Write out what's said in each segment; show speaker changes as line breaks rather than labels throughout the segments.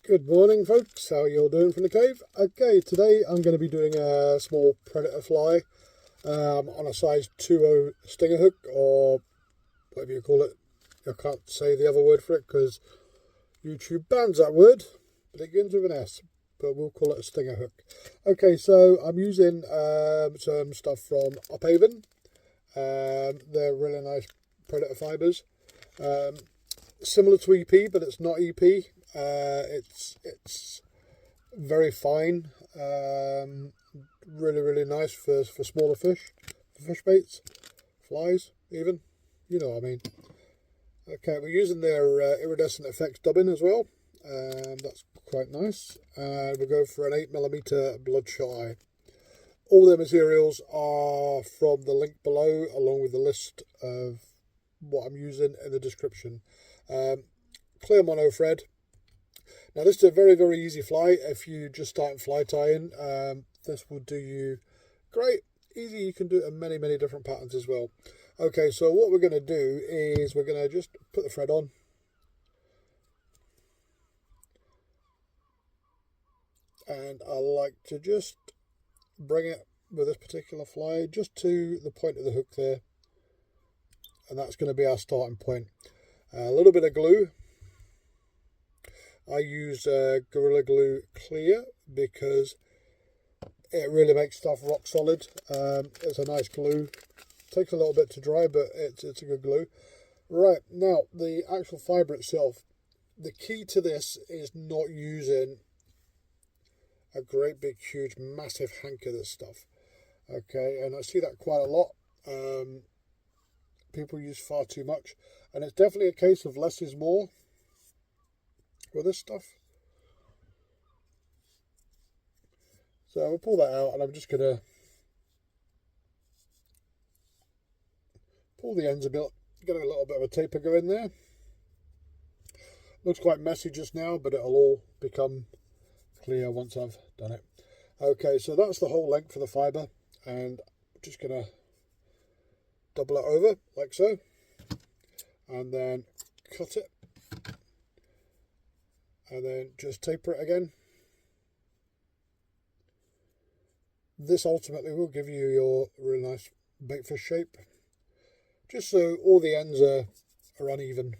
Good morning, folks. How are you all doing from the cave? Okay, today I'm going to be doing a small predator fly on a size 2.0 stinger hook, or whatever you call it. I can't say the other word for it because YouTube bans that word, but it begins with an S, but we'll call it a stinger hook. Okay, so I'm using some stuff from Uphaven. They're really nice predator fibres. Similar to EP, but it's not EP. It's very fine, really nice for smaller fish, for fish baits, flies even, you know what I mean. Okay, we're using their iridescent effects dubbing as well, that's quite nice. We'll go for an 8mm bloodshot eye. All their materials are from the link below, along with the list of what I'm using in the description. Clear mono thread. Now this is a very easy fly if you just start fly tying. This will do you great, easy. You can do it in many different patterns as well. Okay, so what we're going to do is we're going to just put the thread on. And I like to just bring it with this particular fly just to the point of the hook there. And that's going to be our starting point. A little bit of glue. I use Gorilla Glue Clear because it really makes stuff rock solid. It's a nice glue. Takes a little bit to dry, but it's a good glue. Right, now the actual fibre itself. The key to this is not using a great big huge massive hank of this stuff. Okay, and I see that quite a lot. People use far too much, and it's definitely a case of less is more with this stuff. So I'll pull that out, and I'm just going to pull the ends a bit, get a little bit of a taper going there. Looks quite messy just now, but it'll all become clear once I've done it. Okay, so that's the whole length for the fibre, and I'm just going to double it over like so, and then cut it, and then just taper it again. This ultimately will give you your really nice baitfish shape, just so all the ends are uneven.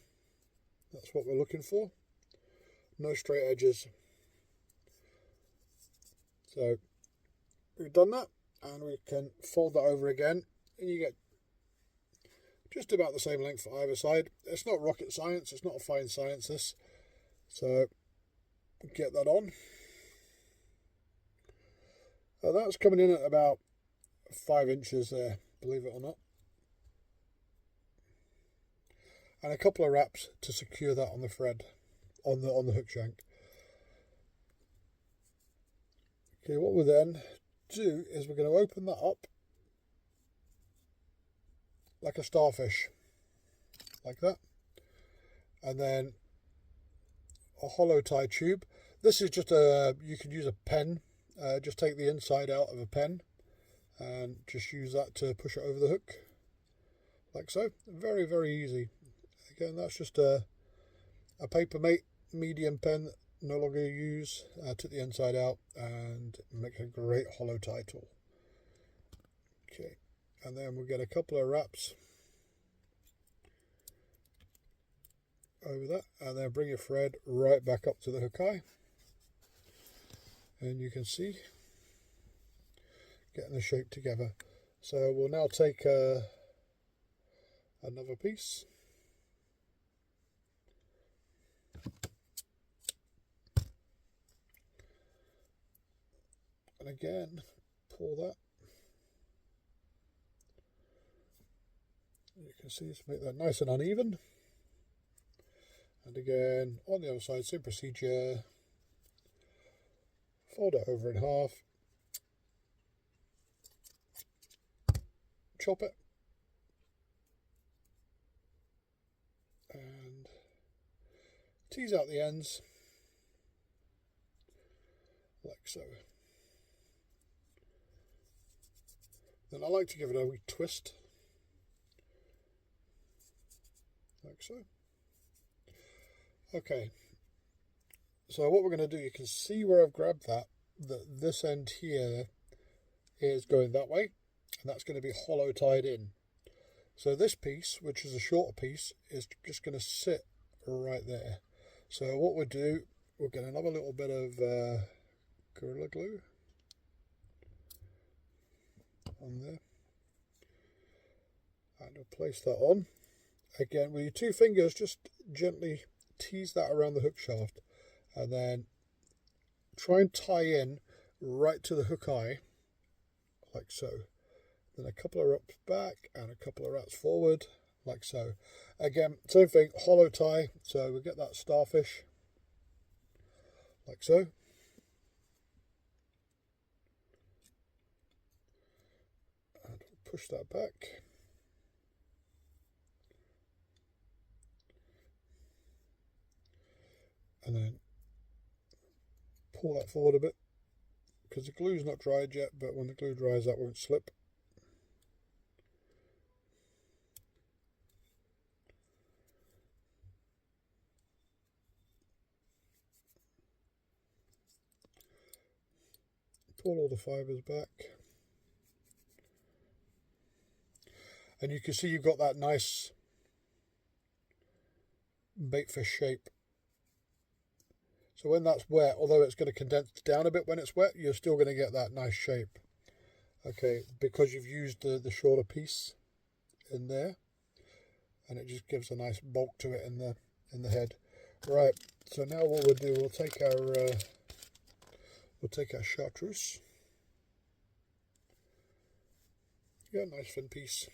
That's what we're looking for. No straight edges. So we've done that, and we can fold that over again, and you get just about the same length for either side. It's not rocket science, it's not a fine science this. So get that on. That's coming in at about 5 inches there, believe it or not. And a couple of wraps to secure that on the thread, on the hook shank. Okay, what we'll then do is we're going to open that up like a starfish, like that, and then a hollow tie tube. This is just you can use a pen, just take the inside out of a pen and just use that to push it over the hook, like so. Very easy. Again, that's just a Papermate medium pen, no longer use. Took the inside out and make a great hollow tie tool. Okay, and then we'll get a couple of wraps over that, and then bring your thread right back up to the hook eye, and you can see getting the shape together. So we'll now take another piece, and again pull that. You can see, make that nice and uneven. And again, on the other side, same procedure. Fold it over in half. Chop it. And tease out the ends. Like so. Then I like to give it a wee twist. Like so. Okay, So what we're going to do, you can see where I've grabbed that this end here is going that way, and that's going to be hollow tied in. So this piece, which is a shorter piece, is just going to sit right there. So what we'll do, we'll get another little bit of Gorilla Glue on there, and we'll place that on. Again, with your two fingers, just gently tease that around the hook shaft, and then try and tie in right to the hook eye, like so. Then a couple of wraps back and a couple of wraps forward, like so. Again, same thing, hollow tie, so we get that starfish, like so. And push that back. And then pull that forward a bit, because the glue's not dried yet, but when the glue dries that won't slip. Pull all the fibres back. And you can see you've got that nice baitfish shape. So when that's wet, although it's going to condense down a bit when it's wet, you're still going to get that nice shape. Okay, because you've used the shorter piece in there, and it just gives a nice bulk to it in the head. Right. So now what we'll do, we'll take our chartreuse. Yeah, nice thin piece.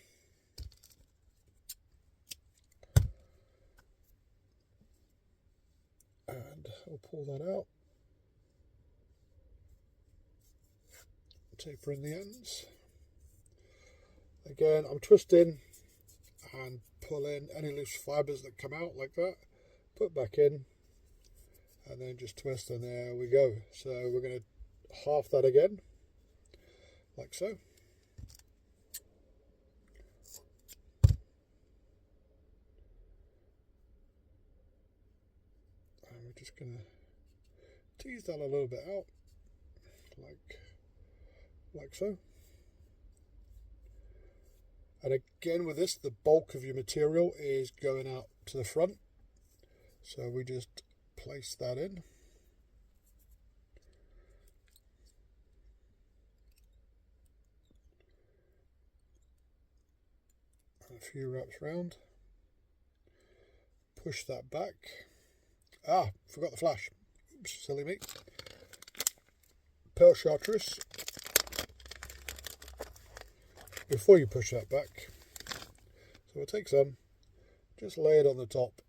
And I'll pull that out. Taper in the ends. Again, I'm twisting and pull in any loose fibres that come out like that. Put back in, and then just twist, and there we go. So we're going to half that again, like so. And we're just going to tease that a little bit out, like so. And again with this, the bulk of your material is going out to the front. So we just place that in. And a few wraps round. Push that back. Ah, forgot the flash. Oops, silly me. Pearl chartreuse. Before you push that back. So we'll take some, just lay it on the top.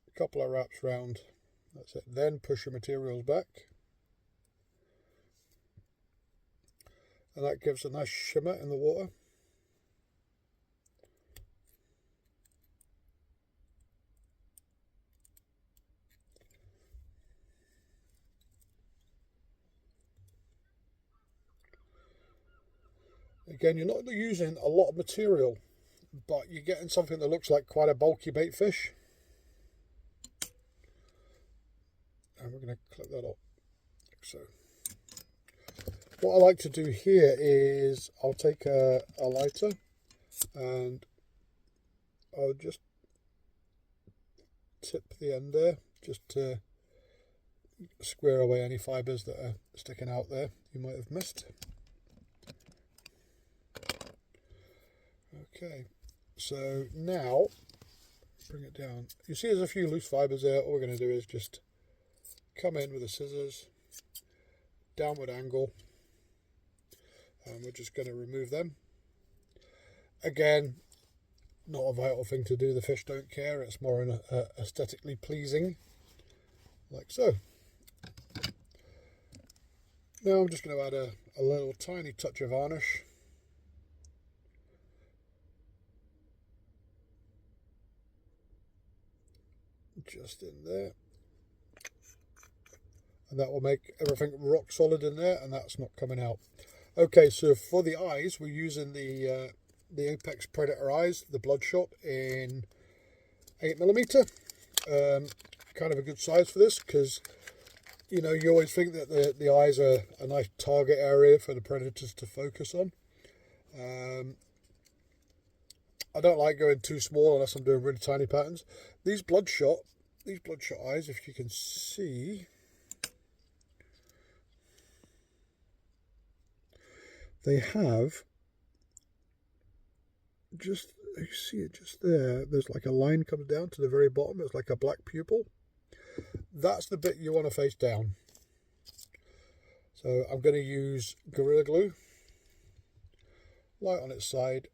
A couple of wraps round. That's it. Then push your materials back. And that gives a nice shimmer in the water. Again, you're not using a lot of material, but you're getting something that looks like quite a bulky bait fish. And we're going to clip that up, like so. What I like to do here is I'll take a lighter and I'll just tip the end there, just to square away any fibres that are sticking out there you might have missed. Okay, so now bring it down. You see there's a few loose fibres there. All we're going to do is just come in with the scissors, downward angle, and we're just going to remove them. Again, not a vital thing to do, the fish don't care, it's more an aesthetically pleasing, like so. Now I'm just going to add a little tiny touch of varnish. Just in there, and that will make everything rock solid in there, and that's not coming out. Okay, so for the eyes, we're using the Apex Predator eyes, the Bloodshot in 8mm. kind of a good size for this, because you know, you always think that the eyes are a nice target area for the predators to focus on. I don't like going too small unless I'm doing really tiny patterns. These bloodshot eyes, if you can see, they have just, you see it just there, there's like a line comes down to the very bottom. It's like a black pupil. That's the bit you want to face down. So I'm going to use Gorilla Glue, light on its side.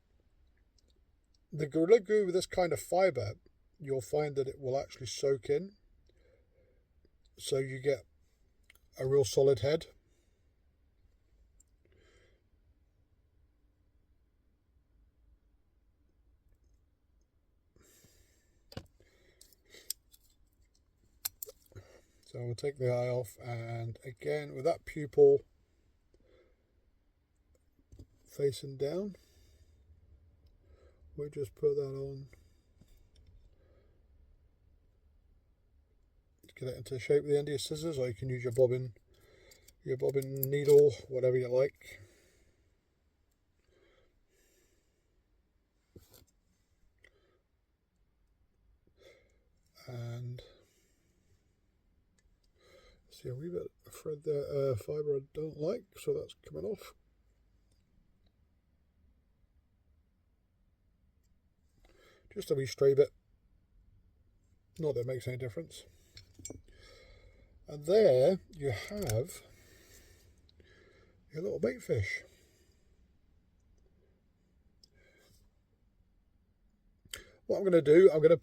The Gorilla Glue with this kind of fibre, you'll find that it will actually soak in, so you get a real solid head. So we'll take the eye off, and again with that pupil facing down, we just put that on. Get it into the shape with the end of your scissors, or you can use your bobbin needle, whatever you like. And see a wee bit of thread there, fibre I don't like, so that's coming off. Just a wee stray bit, not that it makes any difference. And there you have your little baitfish. What I'm going to do, I'm going to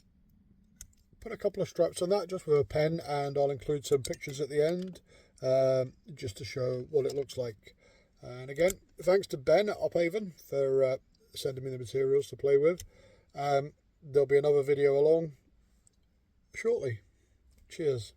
put a couple of straps on that just with a pen, and I'll include some pictures at the end just to show what it looks like. And again, thanks to Ben at Ophaven for sending me the materials to play with. There'll be another video along shortly. Cheers.